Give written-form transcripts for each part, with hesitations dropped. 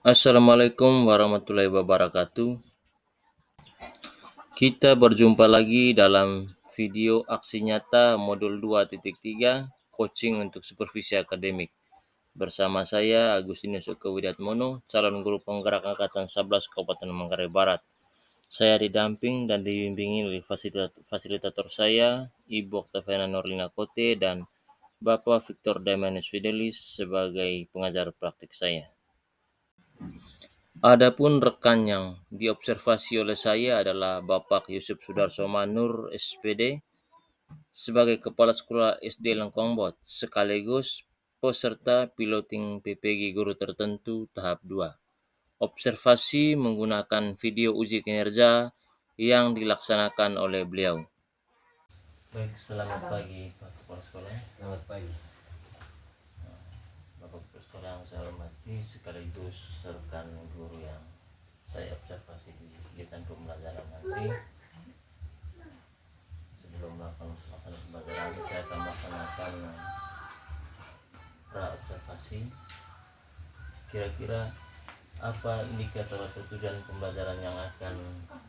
Assalamualaikum warahmatullahi wabarakatuh. Kita berjumpa lagi dalam video aksi nyata modul 2.3 coaching untuk supervisi akademik. Bersama saya Agustinus Eko Widiatmono, calon guru penggerak angkatan 11 Kabupaten Manggarai Barat. Saya didamping dan dibimbingi oleh fasilitator saya, Ibu Octaviana Norlina Kote dan Bapak Victor Damianus Fidelis sebagai pengajar praktik saya. Adapun rekan yang diobservasi oleh saya adalah Bapak Yusuf Sudarso Manur, SPD, sebagai Kepala Sekolah SD Lengkongbot, sekaligus peserta piloting PPG Guru Tertentu tahap 2. Observasi menggunakan video uji kinerja yang dilaksanakan oleh beliau. Baik, selamat pagi Pak Kepala Sekolah. Selamat pagi. Bapak Kepala Sekolah yang saya hormati, sekaligus rekan guru yang saya observasi di kegiatan pembelajaran nanti. Sebelum melakukan pembelajaran, saya akan melaksanakan pra-observasi. Kira-kira apa indikator atau tujuan pembelajaran yang akan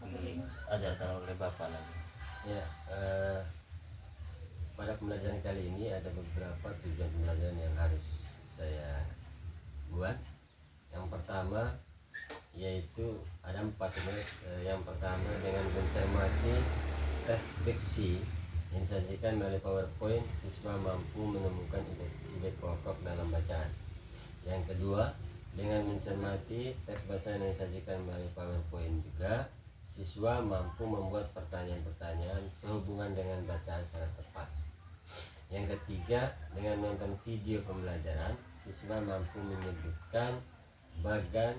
diajarkan oleh Bapak lagi? Ya, pada pembelajaran kali ini ada beberapa tujuan pembelajaran yang harus saya buat. Yang pertama yaitu ada 4. Yang pertama, dengan mencermati tes fiksi yang disajikan melalui PowerPoint, siswa mampu menemukan ide pokok dalam bacaan. Yang kedua, dengan mencermati teks bacaan yang disajikan melalui PowerPoint juga, siswa mampu membuat pertanyaan-pertanyaan sehubungan dengan bacaan secara tepat. Yang ketiga, dengan menonton video pembelajaran, siswa mampu menyebutkan bagan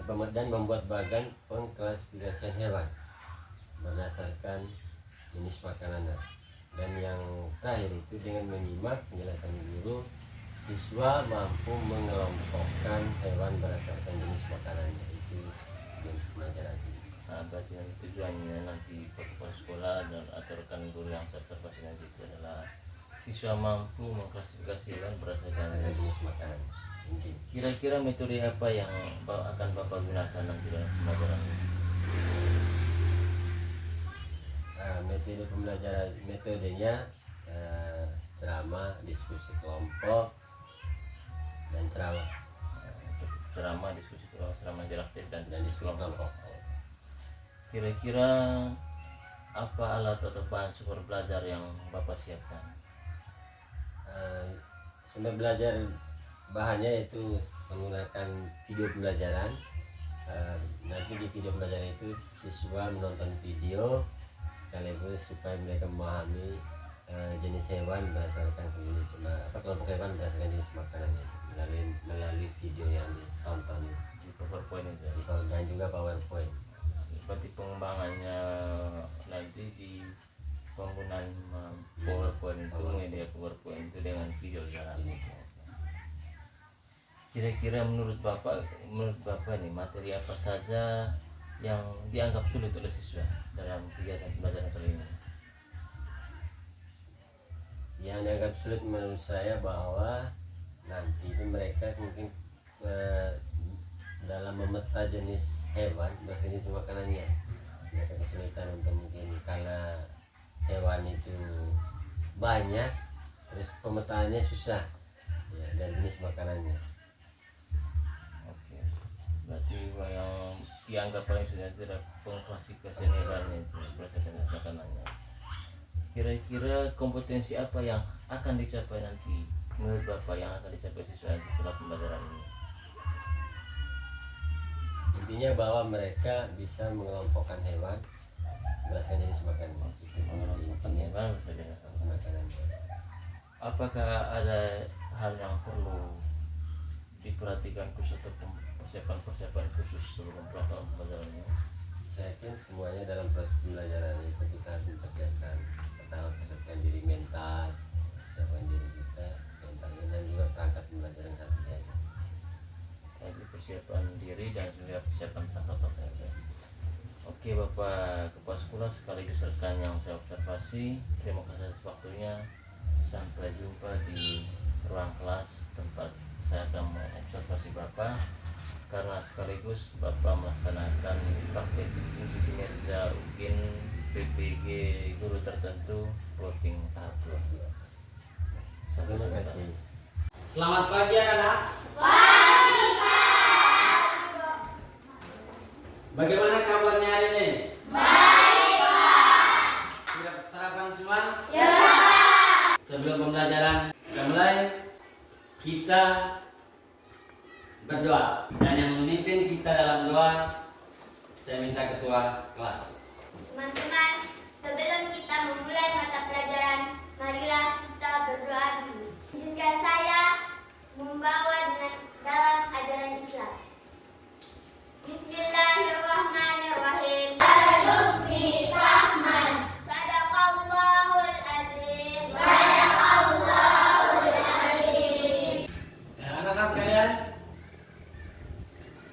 dan membuat bagan pengklasifikasian hewan berdasarkan jenis makanannya. Dan yang terakhir itu, dengan menyimak penjelasan guru, siswa mampu mengelompokkan hewan berdasarkan jenis makanannya. Itu yang pelajaran. Berarti tujuannya nanti kepala sekolah dan atau rekan guru yang saya observasi nanti itu adalah siswa mampu mengklasifikasi hewan berdasarkan jenis makanan. Kira-kira metode apa yang akan Bapak gunakan nanti dalam pembelajaran ini? Metodenya ceramah, diskusi kelompok, dan ceramah, diskusi kelompok, ceramah interaktif dan diskusi kelompok. Kira-kira apa alat atau bahan sumber belajar yang Bapak siapkan? Sumber belajar bahannya itu menggunakan video pembelajaran. Nanti di video pembelajaran itu siswa menonton video sekaligus supaya mereka memahami jenis hewan berdasarkan kelompok hewan berdasarkan jenis makanannya melalui video yang ditonton di PowerPoint itu, dan juga PowerPoint. Seperti pengembangannya nanti di penggunaan PowerPoint itu, media PowerPoint itu dengan video jalan. Kira-kira menurut Bapak nih, materi apa saja yang dianggap sulit oleh siswa dalam kegiatan pembelajaran kali ini? Yang dianggap sulit menurut saya bahwa nanti itu mereka mungkin dalam memeta jenis hewan berdasarkan jenis makanannya, mereka kesulitan untuk mungkin karena hewan itu banyak, terus pemetaannya susah ya, dan jenis makanannya. Oke, berarti yang dianggap paling sulit adalah pengklasifikasian hewannya itu berdasarkan jenis makanannya. Kira-kira kompetensi apa yang akan dicapai nanti menurut Bapak, yang akan dicapai siswa setelah pembelajaran ini? Intinya bahwa mereka bisa mengelompokkan hewan berdasarkan jenis makanannya. Itu intinya makanan. Apakah ada hal yang perlu diperhatikan khusus atau persiapan khusus sebelum pelaksanaan pembelajarannya? Saya yakin semuanya dalam proses pembelajaran itu kita harus mempersiapkan. Pertama, persiapkan diri mental, persiapkan diri kita mentalnya, dan juga perangkat pembelajaran harus dijaga. Jadi persiapan diri dan juga persiapan perangkat. Oke Bapak Kepala Sekolah sekaligus rekan yang saya observasi, terima kasih atas waktunya. Sampai jumpa di ruang kelas tempat saya akan mengobservasi Bapak. karena sekaligus Bapak melaksanakan praktik uji kinerja UKIN PPG guru tertentu plotting tahap 2. Terima kasih. Selamat pagi anak-anak. Bagaimana kabarnya hari ini? Sudah sarapan semua? Sebelum pembelajaran kita mulai, kita berdoa, dan yang memimpin kita dalam doa saya minta ketua kelas. Teman-teman, sebelum kita memulai mata pelajaran, marilah kita berdoa dulu. Izinkan saya membawa dalam ajaran Islam. Bismillahirrahmanirrahim. Ar-Rahman. Sadaqallahul azim. Sadaqallahul azim. Anak-anak sekalian,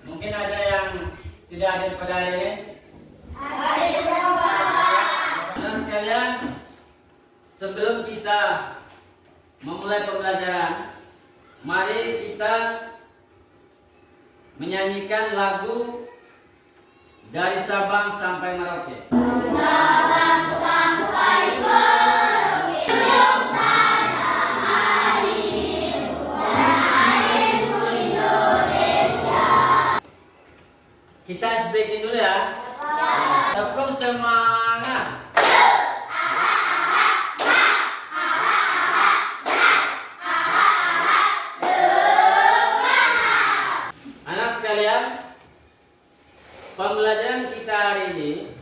mungkin ada yang tidak hadir pada hari ini. Anak sekalian, sebelum kita memulai pembelajaran, mari kita menyanyikan lagu dari Sabang sampai Merauke. Kita breaking dulu ya. Tepung semangat. Anak sekalian, pembelajaran kita hari ini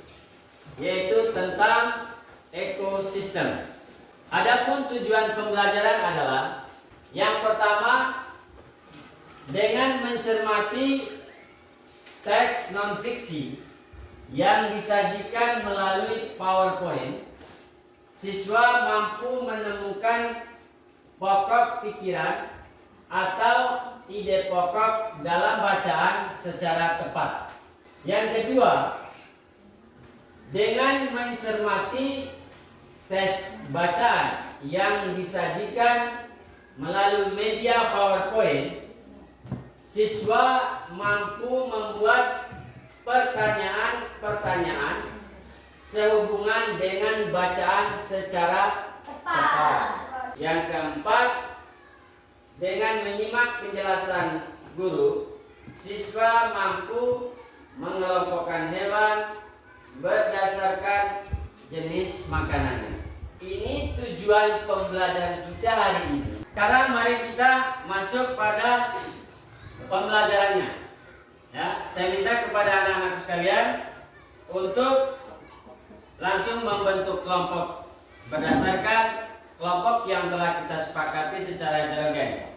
yaitu tentang ekosistem. Adapun tujuan pembelajaran adalah yang pertama, dengan mencermati teks non-fiksi yang disajikan melalui PowerPoint, siswa mampu menemukan pokok pikiran atau ide pokok dalam bacaan secara tepat. Yang kedua, dengan mencermati tes bacaan yang disajikan melalui media PowerPoint, siswa mampu membuat pertanyaan-pertanyaan sehubungan dengan bacaan secara tepat. Yang keempat, dengan menyimak penjelasan guru, siswa mampu mengelompokkan hewan berdasarkan jenis makanannya. Ini tujuan pembelajaran kita hari ini. Sekarang mari kita masuk pada pembelajarannya. Ya, saya minta kepada anak-anak sekalian untuk langsung membentuk kelompok berdasarkan kelompok yang telah kita sepakati secara heterogen.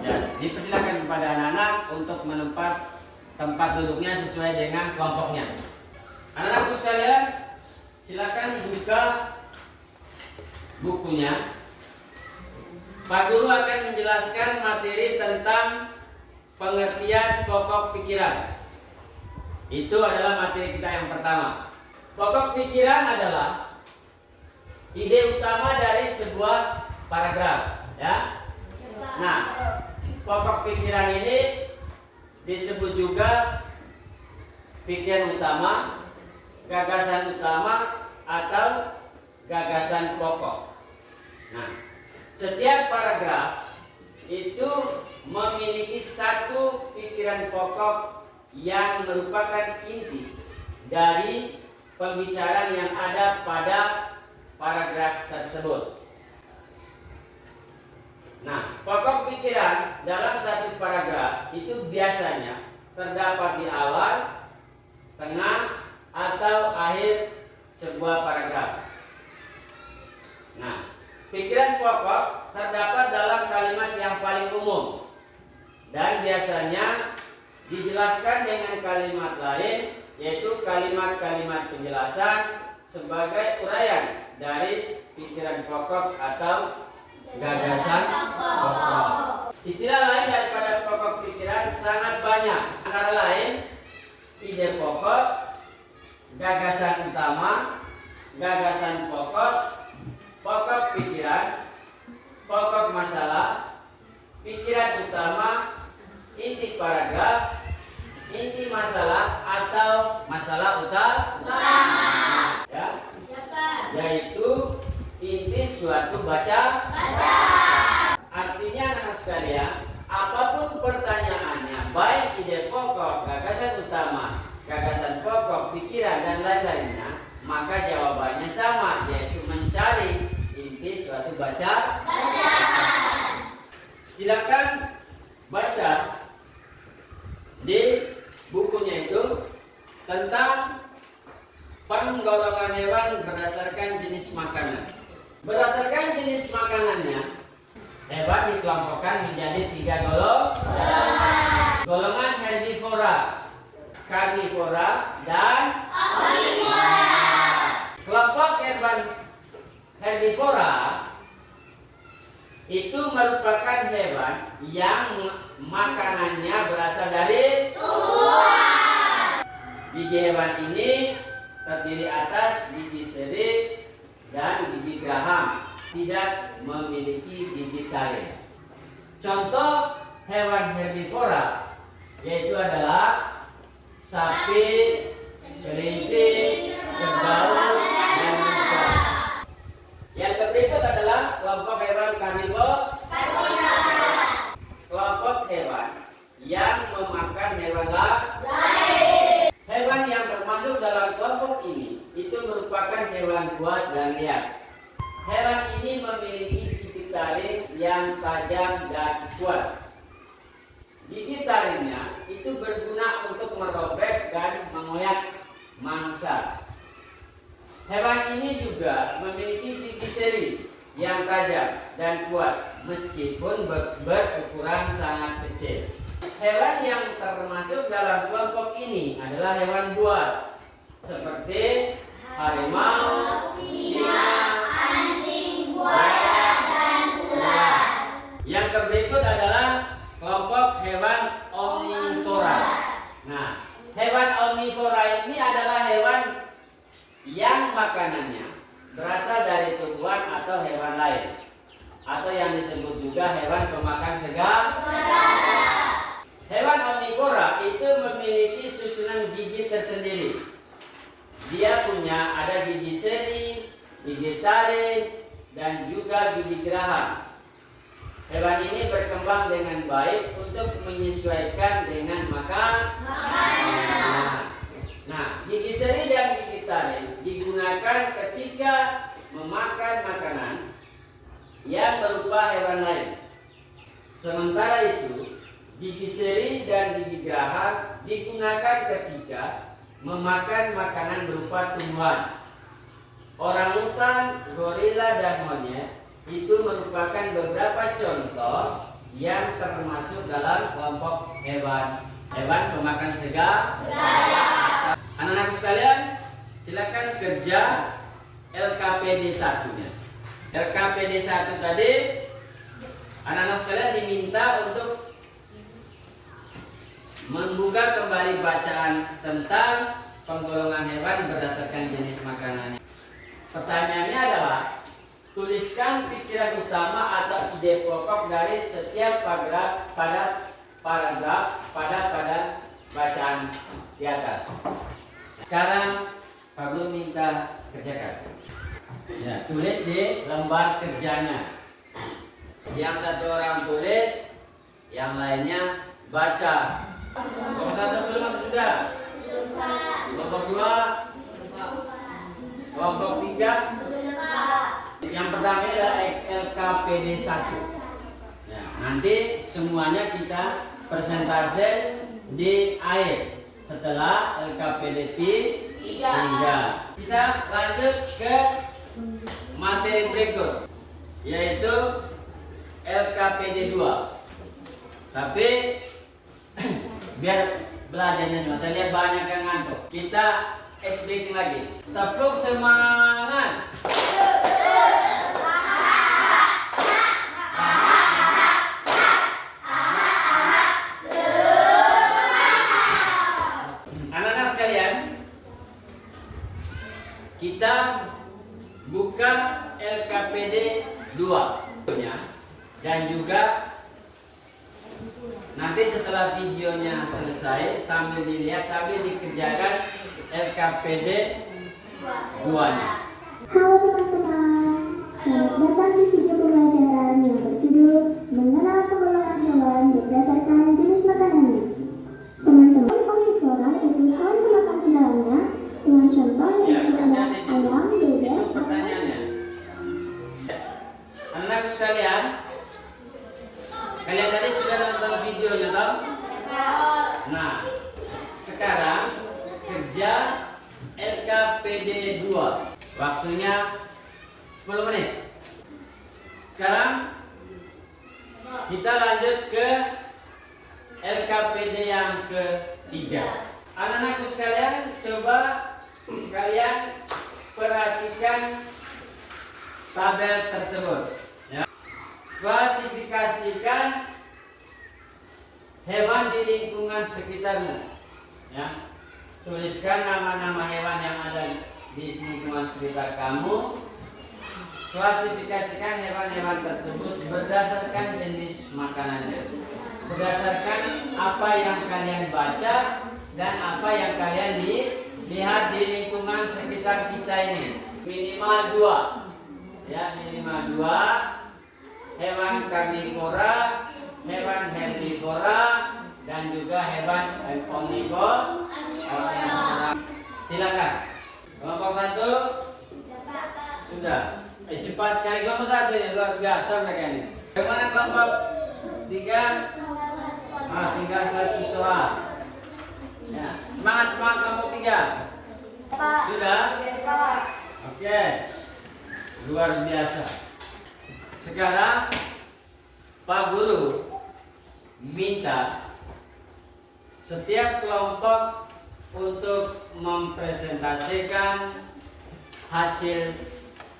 Ya, dipersilakan kepada anak-anak untuk menempat tempat duduknya sesuai dengan kelompoknya. Anak-anakku sekalian, silakan buka bukunya. Pak Guru akan menjelaskan materi tentang pengertian pokok pikiran. Itu adalah materi kita yang pertama. Pokok pikiran adalah ide utama dari sebuah paragraf, ya. Nah, pokok pikiran ini disebut juga pikiran utama, gagasan utama, atau gagasan pokok. Nah, setiap paragraf itu memiliki satu pikiran pokok yang merupakan inti dari pembicaraan yang ada pada paragraf tersebut. Nah, pokok pikiran dalam satu paragraf itu biasanya terdapat di awal, tengah, atau akhir sebuah paragraf. Nah, pikiran pokok terdapat dalam kalimat yang paling umum dan biasanya dijelaskan dengan kalimat lain, yaitu kalimat-kalimat penjelasan sebagai uraian dari pikiran pokok atau gagasan pokok. Istilah lain daripada pokok pikiran sangat banyak, antara lain ide pokok, gagasan utama, gagasan pokok, pokok pikiran, pokok masalah, pikiran utama, inti paragraf, inti masalah atau masalah utama, ya, yaitu inti suatu baca. Artinya anak sekalian, apapun pertanyaannya, baik ide pokok, gagasan utama, gagasan pokok, pikiran dan lain-lainnya, maka jawabannya sama, yaitu mencari inti suatu baca. Silakan baca di bukunya itu tentang penggolongan hewan berdasarkan jenis makanan. Berdasarkan jenis makanannya, hewan dikelompokkan menjadi 3 golongan. Golongan herbivora, karnivora, dan omnivora. Kelompok hewan herbivora itu merupakan hewan yang makanannya berasal dari tumbuhan. Gigi hewan ini terdiri atas gigi seri dan gigi geraham, tidak memiliki gigi taring. Contoh hewan herbivora yaitu adalah sapi, kelinci, kerbau, dan rusa. Yang berikut adalah kelompok hewan karnivora. Kelompok hewan yang memakan hewan lain. Hewan yang termasuk dalam kelompok ini itu merupakan hewan buas dan liar. Hewan ini memiliki gigi taring yang tajam dan kuat. Gigi taringnya itu berguna untuk merobek dan mengoyak mangsa. Hewan ini juga memiliki gigi seri yang tajam dan kuat meskipun berukuran sangat kecil. Hewan yang termasuk dalam kelompok ini adalah hewan buas seperti harimau, singa, anjing, buaya, dan ular. Yang berikut adalah kelompok hewan omnivora. Nah, hewan omnivora ini adalah hewan yang makanannya berasal dari tumbuhan atau hewan lain, atau yang disebut juga hewan pemakan segala. Hewan omnivora itu memiliki susunan gigi tersendiri. Dia punya ada gigi seri, gigi taring, dan juga gigi geraham. Hewan ini berkembang dengan baik untuk menyesuaikan dengan makanan. Nah, gigi seri dan gigi taring digunakan ketika memakan makanan yang berupa hewan lain. Sementara itu, gigi seri dan gigi geraham digunakan ketika memakan makanan berupa tumbuhan. Orangutan, gorila, dan monyet itu merupakan beberapa contoh yang termasuk dalam kelompok hewan pemakan segala. Anak-anak sekalian, silakan kerja LKPD 1-nya. LKPD 1 tadi, anak-anak sekalian diminta untuk membuka kembali bacaan tentang penggolongan hewan berdasarkan jenis makanannya. Pertanyaannya adalah, tuliskan pikiran utama atau ide pokok dari setiap paragraf pada bacaan di atas. Sekarang Pak Guru minta kerjakan. Ya, tulis di lembar kerjanya. Yang satu orang tulis, yang lainnya baca. Kelompok 1 belum atau sudah? Kelompok 2? Kelompok 3? Yang pertama adalah LKPD 1. Ya, nanti semuanya kita persentase di akhir setelah LKPD 3. Kita lanjut ke materi berikut, yaitu LKPD 2. Tapi biar belajarnya semua, saya lihat banyak yang ngantuk. Kita speaking lagi. Tepuk semangat. Anak-anak sekalian, kita buka LKPD 2 dan juga Nanti setelah videonya selesai sambil dilihat sambil dikerjakan LKPD 2-nya. Halo teman-teman, selamat datang di video pembelajaran yang berjudul Mengenal penggolongan hewan berdasarkan jenis makanannya. Teman-teman, omnivora itu hewan pemakan segalanya dengan contoh Ya, yaitu ada di situ. ayam, bebek, Itu pertanyaannya. Anak sekalian, kalian tadi sudah nonton videonya toh? Nah, sekarang kerja LKPD 2. Waktunya 10 menit. Sekarang kita lanjut ke LKPD yang ketiga. Anak-anakku sekalian, coba kalian perhatikan tabel tersebut. Ya. Klasifikasikan hewan di lingkungan sekitarmu. Ya. Tuliskan nama-nama hewan yang ada di lingkungan sekitar kamu. Klasifikasikan hewan-hewan tersebut berdasarkan jenis makanannya, berdasarkan apa yang kalian baca dan apa yang kalian lihat di lingkungan sekitar kita ini. Minimal 2, ya, minimal 2 hewan karnivora, hewan herbivora, dan juga hewan omnivora. Silakan. Kelompok 1 sudah. Cepat sekali kelompok 1 ya, luar biasa mereka ini. Bagaimana kelompok 3? Tinggal 1 soal. Ya, semangat kelompok 3. Sudah? Oke. Luar biasa. Sekarang Pak Guru minta setiap kelompok untuk mempresentasikan hasil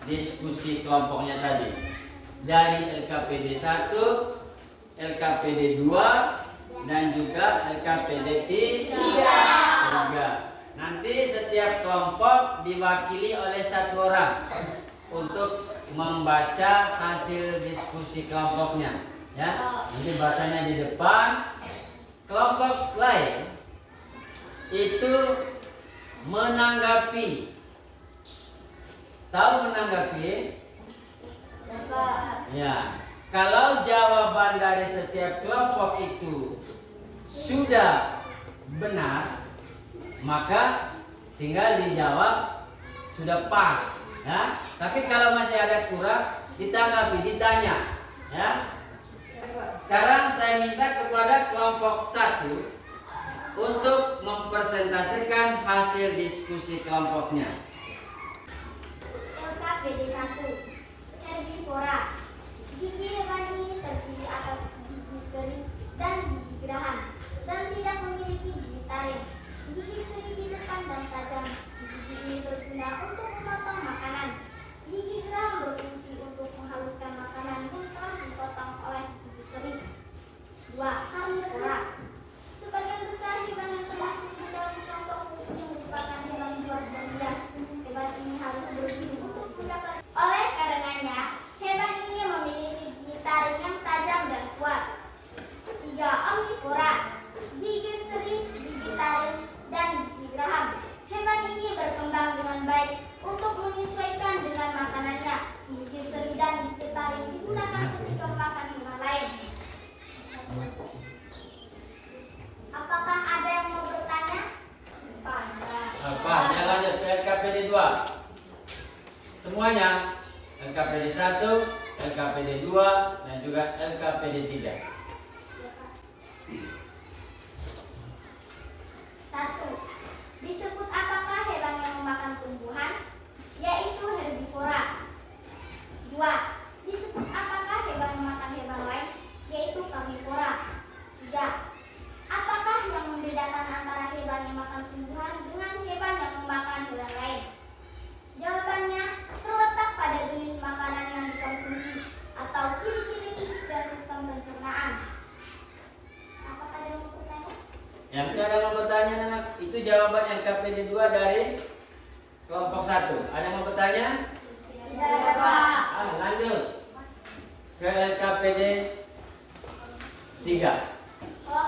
diskusi kelompoknya tadi dari LKPD 1, LKPD 2, dan juga LKPD 3. Nanti setiap kelompok diwakili oleh 1 orang untuk membaca hasil diskusi kelompoknya. Ya, nanti bacanya di depan. Kelompok lain itu menanggapi. Tahu menanggapi? Ya, kalau jawaban dari setiap kelompok itu sudah benar, maka tinggal dijawab sudah pas, ya. Tapi kalau masih ada kurang, ditanggapi, ditanya, ya. Sekarang saya minta kepada kelompok 1 untuk mempresentasikan hasil diskusi kelompoknya. LKPD 1 Herbivora. Gigi hewan ini terdiri atas gigi seri dan gigi geraham dan tidak memiliki gigi taring. Gigi seri di depan dan tajam. Gigi ini berguna untuk memotong makanan. Gigi geraham berfungsi untuk menghaluskan makanan yang telah dipotong oleh gigi seri. 2. Karnivora. Sebagian besar hewan yang termasuk di dalam kelompok ini merupakan hewan buas dan liar. Hewan ini harus berburu untuk mendapat. Oleh karenanya, hewan ini memiliki gigi taring yang tajam dan kuat. 3. Omnivora. Gigi seri, gigi taring, dan gigi geraham. Hewan ini berkembang dengan baik untuk menyesuaikan dengan makanannya. Gigi seri dan gigi taring digunakan ketika makan hewan lain. Apakah ada yang mau bertanya? Apa? Yang lanjut ke LKPD 2. Semuanya LKPD 1, LKPD 2, dan juga LKPD 3. 1. Disebut apakah hewan yang memakan tumbuhan? Yaitu herbivora. 2. Disebut apakah hewan yang memakan hewan lain? Yaitu karnivora. 3. Apakah yang membedakan antara hewan yang makan tumbuhan dengan hewan yang memakan hewan lain? Jawabannya terletak pada jenis makanan yang dikonsumsi atau ciri-ciri fisik dan sistem pencernaan. Apakah ada yang mau bertanya? Yang tidak ada mau bertanya, anak, itu jawaban LKPD 2 dari kelompok 1. Ada yang mau bertanya? Tidak ada, Pak. Lanjut ke LKPD 3. Kelompok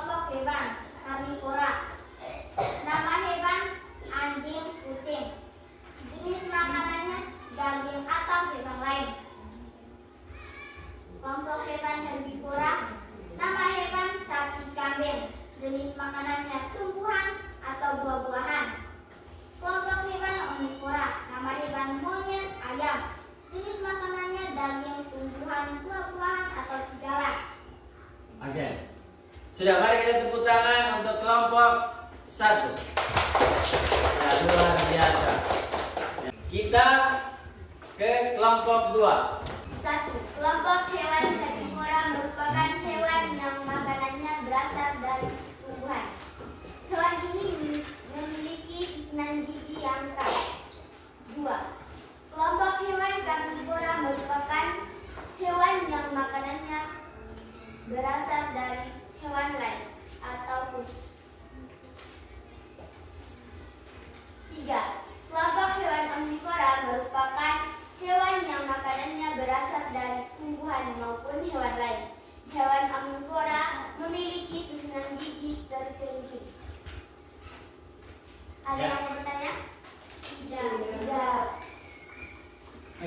jenis makanannya tumbuhan atau buah-buahan. Kelompok hewan omnivora, nama hewan monyet, ayam. Jenis makanannya daging, tumbuhan, buah-buahan atau segala. Oke. Sudah, mari kita tepuk tangan untuk kelompok 1. Ya, luar biasa. Kita ke kelompok 2. 1. Kelompok hewan herbivora merupakan hewan yang makanannya berasal dari tumbuhan. Hewan ini memiliki susunan gigi yang khas. 2. Kelompok hewan karnivora merupakan hewan yang makanannya berasal dari hewan lain atau kucing. 3. Kelompok hewan omnivora merupakan hewan yang makanannya berasal dari tumbuhan maupun hewan lain. Hewan omnivora memiliki susunan gigi tersendiri. Ada Ya. yang mau bertanya? Tidak.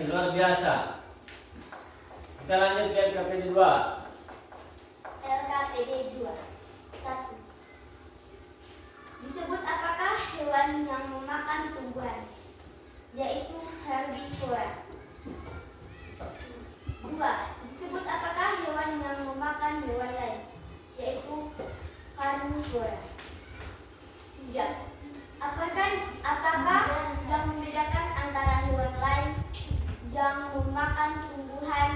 Luar biasa. Kita lanjut ke LKPD 2. LKPD 2. 1. Disebut apakah hewan yang memakan tumbuhan? Yaitu herbivora. 2. Disebut apakah hewan yang memakan hewan lain? Yaitu karnivora. 3. Apakah yang membedakan antara hewan lain yang memakan tumbuhan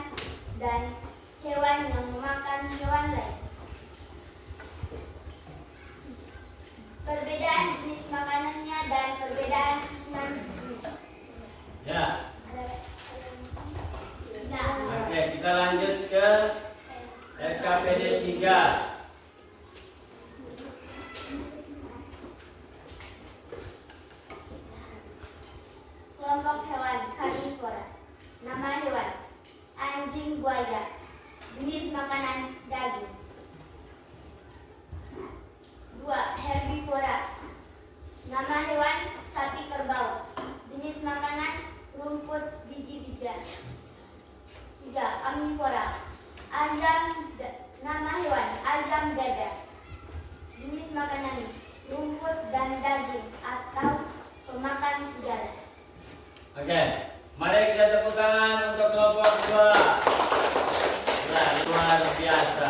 dan hewan yang memakan hewan lain? Perbedaan jenis makanannya dan perbedaan susunan giginya. Ya. Tidak. Oke, kita lanjut ke LKPD 3. Kelompok hewan karnivora. Nama hewan anjing buaya. Jenis makanan daging. 2. Herbivora. Nama hewan sapi kerbau. Jenis makanan rumput biji-bijian. 3. Omnivora. Nama hewan ayam dadar. Jenis makanan rumput dan daging atau pemakan segala. Oke, mari kita tepuk tangan untuk kelompok 2. Nah, luar biasa.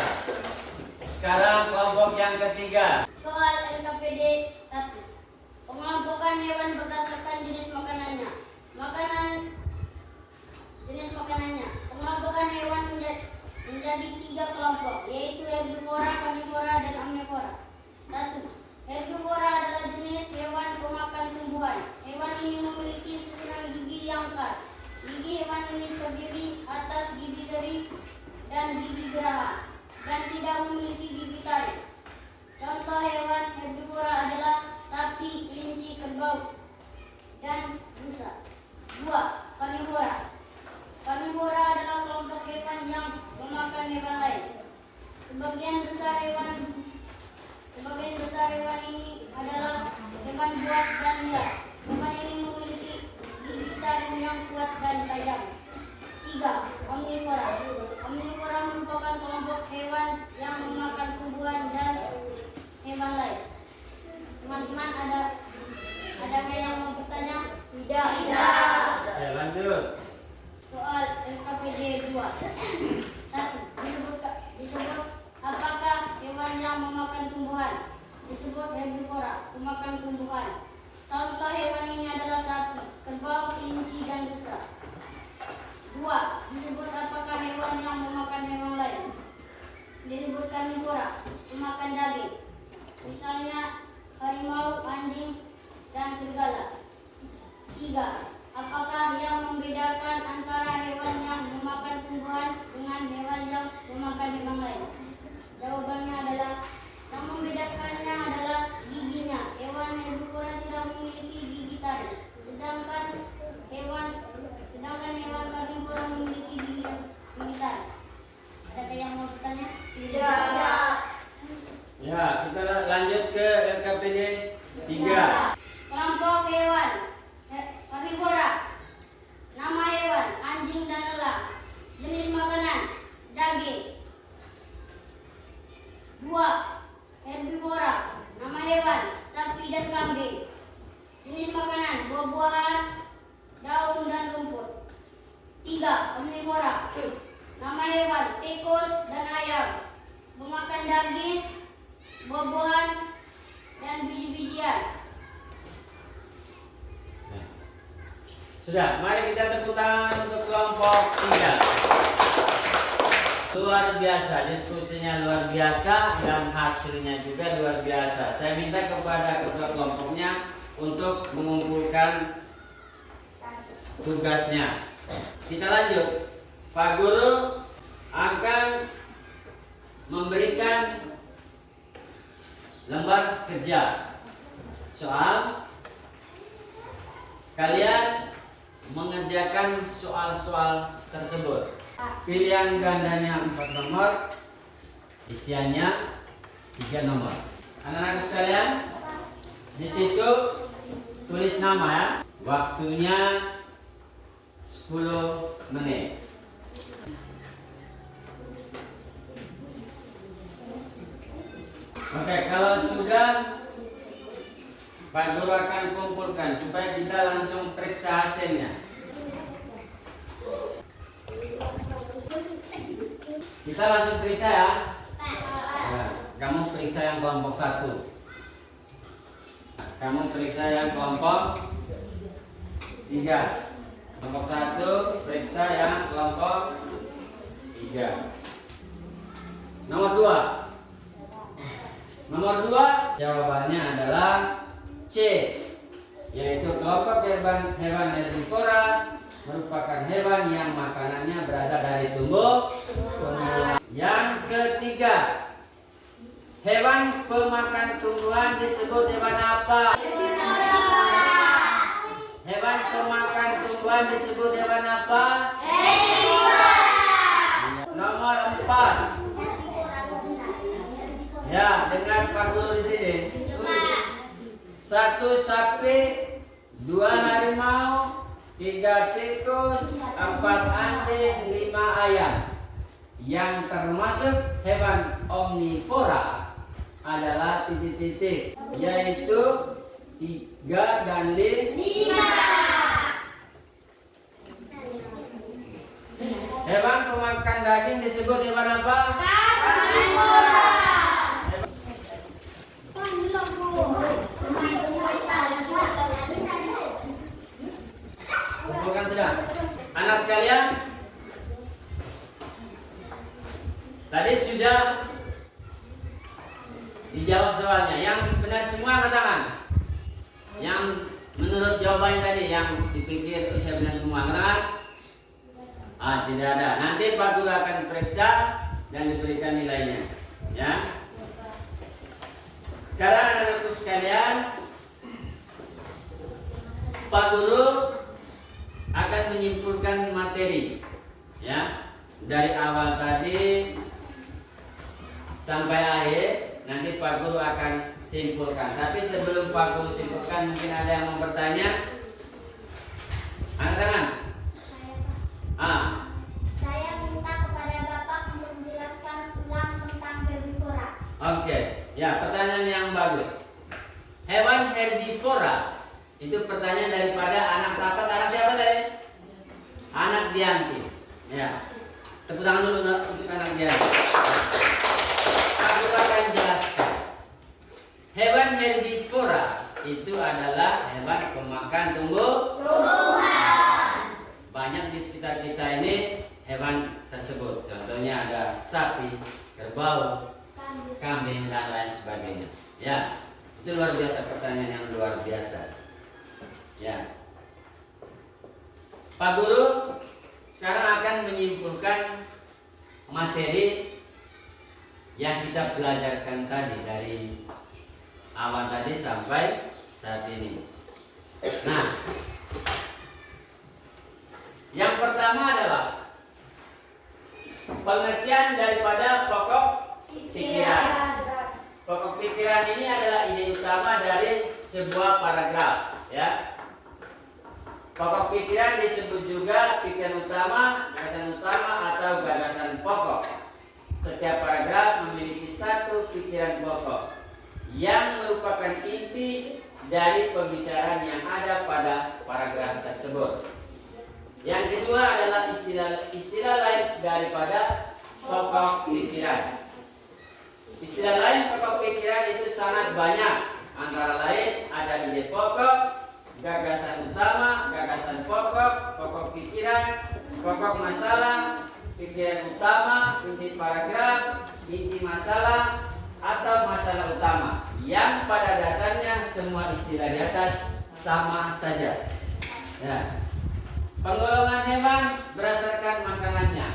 Sekarang kelompok yang ketiga. Soal LKPD 1. Pengelompokan hewan berdasarkan jenis makanannya. Jenis makanannya. Pengelompokan hewan menjadi 3 kelompok, yaitu herbivora, karnivora, dan omnivora. 1. Herbivora adalah jenis hewan pemakan tumbuhan. Hewan ini memiliki susunan gigi yang khas. Gigi hewan ini terdiri atas gigi seri dan gigi geraham, dan tidak memiliki gigi taring. Contoh hewan herbivora adalah sapi, kelinci, kerbau, dan rusa. 2. Karnivora. Karnivora adalah kelompok hewan yang memakan hewan lain. Sebagian besar hewan ini adalah hewan buas dan liar. Hewan ini memiliki gigi taring yang kuat dan tajam. 3. Omnivora. Omnivora merupakan kelompok hewan yang memakan tumbuhan dan hewan lain. Teman-teman, ada yang mau bertanya? Tidak. Ya, lanjut. Soal LKPD 2. 1. Disebut apakah hewan yang memakan tumbuhan? Disebut herbivora, pemakan tumbuhan. Contoh hewan ini adalah sapi, kerbau, kelinci, dan rusa. 2. Disebut apakah hewan yang memakan hewan lain? Disebut karnivora, pemakan daging. Misalnya harimau, anjing, dan serigala. 3. Apakah yang membedakan antara hewan yang memakan tumbuhan dengan hewan yang memakan hewan lain? Jawabannya adalah yang membedakannya adalah giginya. Hewan herbivora tidak memiliki gigi taring, sedangkan hewan karnivora memiliki gigi taring. Ada yang mau bertanya? Tidak. Ya, kita lanjut ke LKPD 3. Kelompok hewan karnivora. Nama hewan anjing dan elang. Jenis makanan daging. 2. herbivora, nama hewan, sapi dan kambing. Jenis makanan, buah-buahan, daun dan rumput. 3. Omnivora, nama hewan, tikus dan ayam, memakan daging, buah-buahan, dan biji-bijian. Sudah, mari kita tepuk tangan untuk kelompok 3. Luar biasa, diskusinya luar biasa dan hasilnya juga luar biasa. Saya minta kepada ketua kelompoknya untuk mengumpulkan tugasnya. Kita lanjut. Pak Guru akan memberikan lembar kerja. Soal kalian mengerjakan soal-soal tersebut. Pilihan gandanya 4 nomor, isiannya 3 nomor. Anak-anak sekalian, di situ tulis nama ya. Waktunya 10 menit. Oke, kalau sudah Pak Guru akan kumpulkan supaya kita langsung periksa hasilnya. Kita langsung periksa ya. Nah, kamu periksa yang kelompok 1. Kamu periksa yang kelompok 3. Kelompok 1 periksa yang kelompok 3. Nomor 2. Nomor 2 jawabannya adalah C, yaitu kelompok hewan herbivora merupakan hewan yang makanannya berasal dari tumbuhan. Yang ketiga, hewan pemakan tumbuhan disebut hewan apa? Hewan pemakan tumbuhan disebut hewan apa? Nomor 4. Ya, dengar Pak Guru di sini. 1 sapi, 2 harimau, 3 tikus, 4 anjing, 5 ayam. Yang termasuk hewan omnivora adalah titik-titik, yaitu 3 dan 5. Hewan pemakan daging disebut hewan apa? Kumpulkan sudah. Anak sekalian, tadi sudah dijawab soalnya. Yang benar semua angkat tangan. Yang menurut jawabannya tadi, yang dipikir saya benar semua angkat tangan. Tidak ada. Nanti Pak Guru akan periksa dan diberikan nilainya. Ya. Sekarang anak-anakku sekalian, Pak Guru akan menyimpulkan materi, ya, dari awal tadi sampai akhir. Nanti Pak Guru akan simpulkan. Tapi sebelum Pak Guru simpulkan, mungkin ada yang mau bertanya. Angkat tangan. Saya minta kepada Bapak menjelaskan ulang tentang herbivora. Oke, ya, pertanyaan yang bagus. Hewan herbivora itu pertanyaan daripada anak Tapak. Anak siapa tadi? Anak Dianti. Ya, tepuk tangan dulu untuk anak Dianti. Aku akan jelaskan. Hewan herbivora itu adalah hewan pemakan tumbuhan. Banyak di sekitar kita ini hewan tersebut. Contohnya ada sapi, kerbau, kambing, dan lain sebagainya. Ya, itu luar biasa, pertanyaan yang luar biasa. Ya, Pak Guru sekarang akan menyimpulkan materi yang kita belajarkan tadi dari awal tadi sampai saat ini. Nah, yang pertama adalah pengertian daripada pokok pikiran. Pokok pikiran ini adalah ide utama dari sebuah paragraf, ya. Pokok pikiran disebut juga pikiran utama, gagasan utama, atau gagasan pokok. Setiap paragraf memiliki satu pikiran pokok. yang merupakan inti dari pembicaraan yang ada pada paragraf tersebut. Yang kedua adalah istilah lain daripada pokok pikiran. Istilah lain pokok pikiran itu sangat banyak. Antara lain ada ide pokok, gagasan utama, gagasan pokok, pokok pikiran, pokok masalah, pikiran utama, inti paragraf, inti masalah, atau masalah utama, yang pada dasarnya semua istilah di atas sama saja. Ya. Penggolongan hewan berdasarkan makanannya.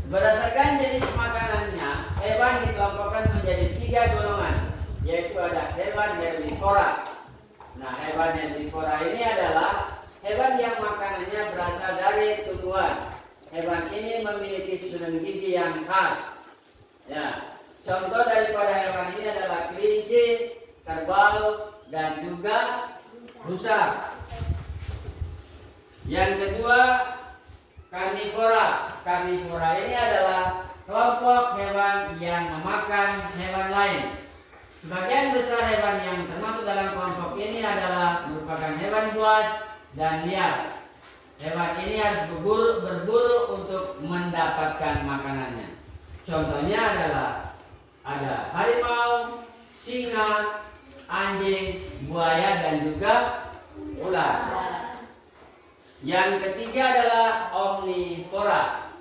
Berdasarkan jenis makanannya, hewan dikelompokkan menjadi 3 golongan, yaitu ada hewan herbivora. Nah, hewan herbivora ini adalah hewan yang makanannya berasal dari tumbuhan. Hewan ini memiliki susunan gigi yang khas. Ya. Contoh daripada hewan ini adalah kelinci, kerbau, dan juga rusa. Yang kedua, karnivora. Karnivora ini adalah kelompok hewan yang memakan hewan lain. Sebagian besar hewan yang termasuk dalam kelompok ini adalah merupakan hewan buas dan liar. Hewan ini harus berburu untuk mendapatkan makanannya. Contohnya adalah ada harimau, singa, anjing, buaya, dan juga ular. Yang ketiga adalah omnivora.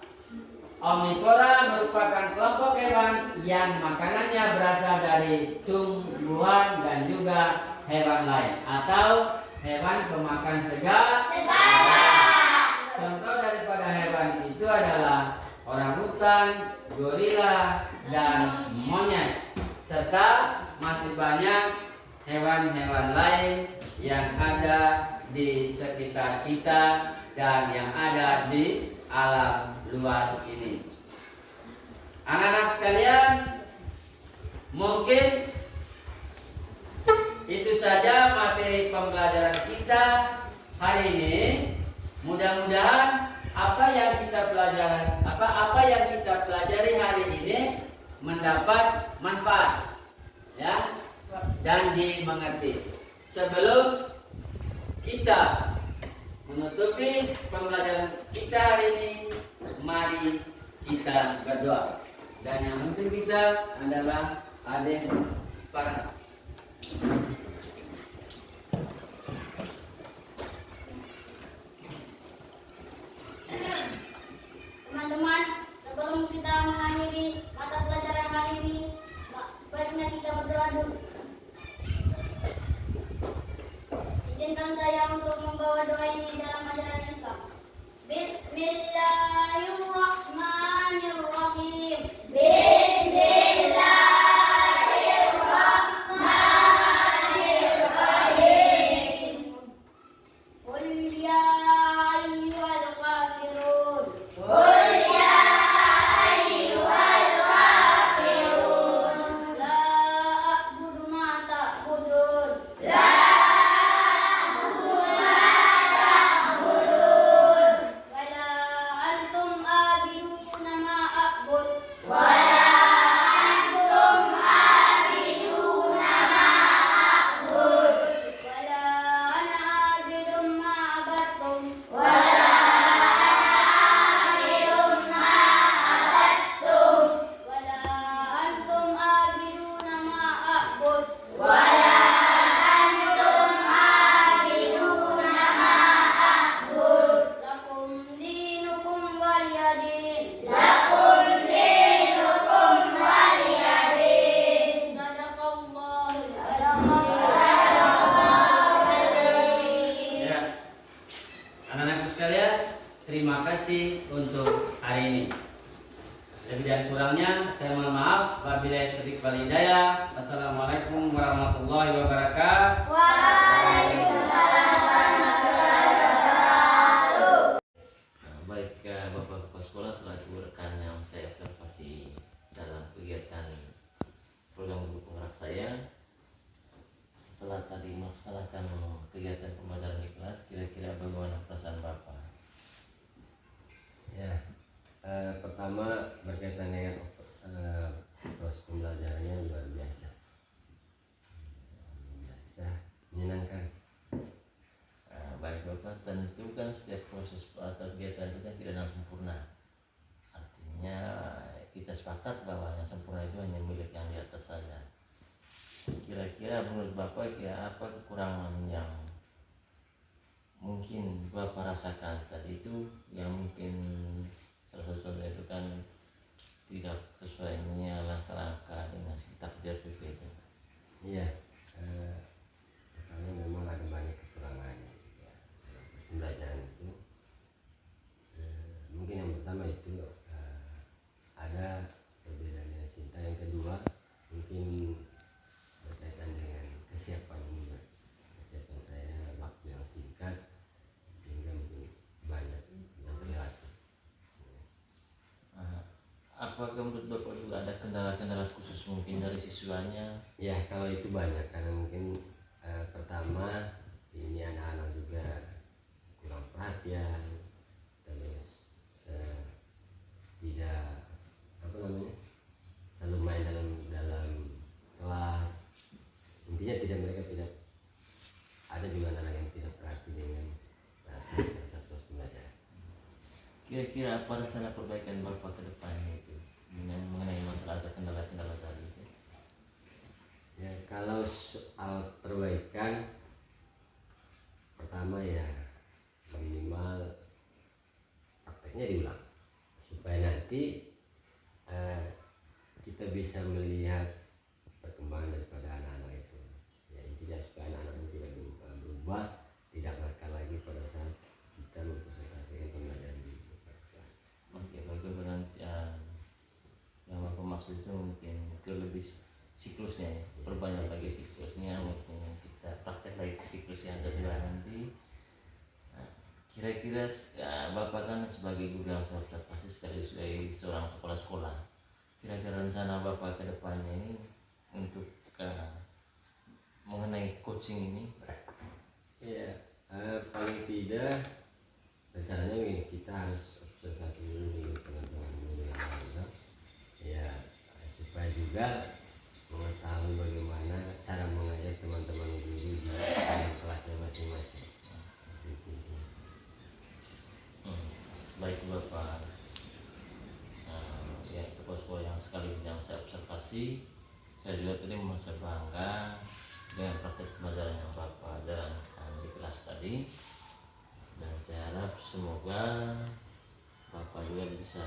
Omnivora merupakan kelompok hewan yang makanannya berasal dari tumbuhan dan juga hewan lain, atau hewan pemakan segala. Contoh daripada hewan itu adalah orangutan, gorila, dan monyet, serta masih banyak hewan-hewan lain yang ada di sekitar kita dan yang ada di alam luas ini. Anak-anak sekalian, mungkin itu saja materi pembelajaran kita hari ini. Mudah-mudahan apa yang kita pelajari hari ini mendapat manfaat, ya, dan dimengerti. Sebelum kita menutupi pembelajaran kita hari ini, mari kita berdoa. Dan yang memimpin kita adalah Adik Farhan. Teman-teman, sebelum kita mengakhiri mata pelajaran hari ini, sebaiknya kita berdoa dulu. Izinkan saya untuk membawa doa ini dalam ajaran Islam. Bismillahirrahmanirrahim. Bismillahirrahmanirrahim. Qul ya ayyuhal kafirun. Qul ya ayyuhal kafirun. La a'budu ma ta'budun. La wala antum abiduna ma a'bud. Wala antum abiduna ma a'bud. Wala ana abidum ma abattum. Wala abidum ma abattum. Wala antum abiduna ma a'bud. Wala antum abiduna ma a'bud. Lakum dinukum waliyadin. Lakum dinukum waliyadin. Sadaqallahul azim. Ya, anak-anakku sekalian, terima kasih untuk hari ini. Lebih dan kurangnya saya mohon maaf. Wabillahi taufiq wal hidayah. Wassalamualaikum warahmatullahi wabarakatuh. Waalaikumsalam warahmatullahi wabarakatuh. Baik Bapak Kepala Sekolah selaku rekan yang saya observasi dalam kegiatan program guru penggerak saya, setelah tadi melaksanakan kegiatan pembelajaran di kelas, kira-kira bagaimana perasaan Bapak? Ya, pertama berkaitan dengan proses pembelajarannya luar biasa. kan setiap proses atau kegiatan itu kan tidak ada yang sempurna. Artinya kita sepakat bahwa yang sempurna itu hanya milik yang di atas saja. Kira-kira menurut Bapak kira apa kekurangan yang mungkin Bapak rasakan tadi itu, yang mungkin salah satu contoh itu kan tidak sesuai langkah-langkah dengan kita kerja PP itu. Iya, karena memang ada banyak kekurangannya ya, dalam pembelajaran itu. Mungkin yang pertama itu ada perbedaan nilai cinta. Yang kedua mungkin berkaitan dengan kesiapan juga, kesiapan saya waktu yang singkat sehingga mungkin banyak yang terlewati. Apakah menurut Bapak juga ada kendala-kendala khusus mungkin dari siswanya? Ya kalau itu banyak, karena mungkin pertama ini anak-anak juga kurang perhatian, terus tidak apa namanya selalu main dalam kelas. Intinya mereka tidak ada juga anak-anak yang tidak perhatian dengan rasa terus belajar. Kira-kira apa rencana perbaikan Bapak ke depannya itu dengan mengenai masalah atau kendala-kendala tadi itu? Ya kalau soal perbaikan, pertama ya minimal prakteknya diulang supaya nanti kita bisa melihat perkembangan daripada anak-anak itu. Ya intinya supaya anak-anak itu tidak berubah, tidak nakal lagi pada saat kita mempresentasikan pembelajaran di kelas. Oke, bagaimana yang Bapak maksud itu mungkin ke lebih siklusnya ya, perbanyak lagi siklusnya, mungkin kita praktek lagi ke siklus yang kedua nanti. Nah, kira-kira Bapak kan sebagai guru yang saya observasi sekaligus sebagai seorang kepala sekolah, kira-kira rencana Bapak ke depannya ini untuk mengenai coaching ini? Ya paling tidak rencananya begini, kita harus observasi dulu di teman-teman guru yang ada ya, supaya juga mengetahui bagaimana cara mengajar teman-teman guru di dalam kelasnya masing-masing. Baik Bapak, ya kepala sekolah yang sekaligus yang saya observasi, saya juga tadi merasa bangga dengan praktek pembelajaran yang Bapak jalankan di kelas tadi, dan saya harap semoga Bapak juga bisa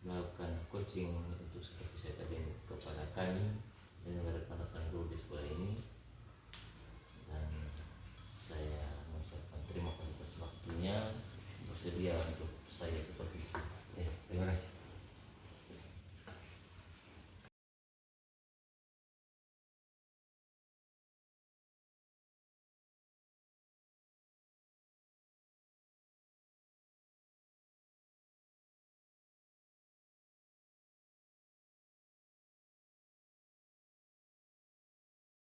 melakukan coaching untuk supervisi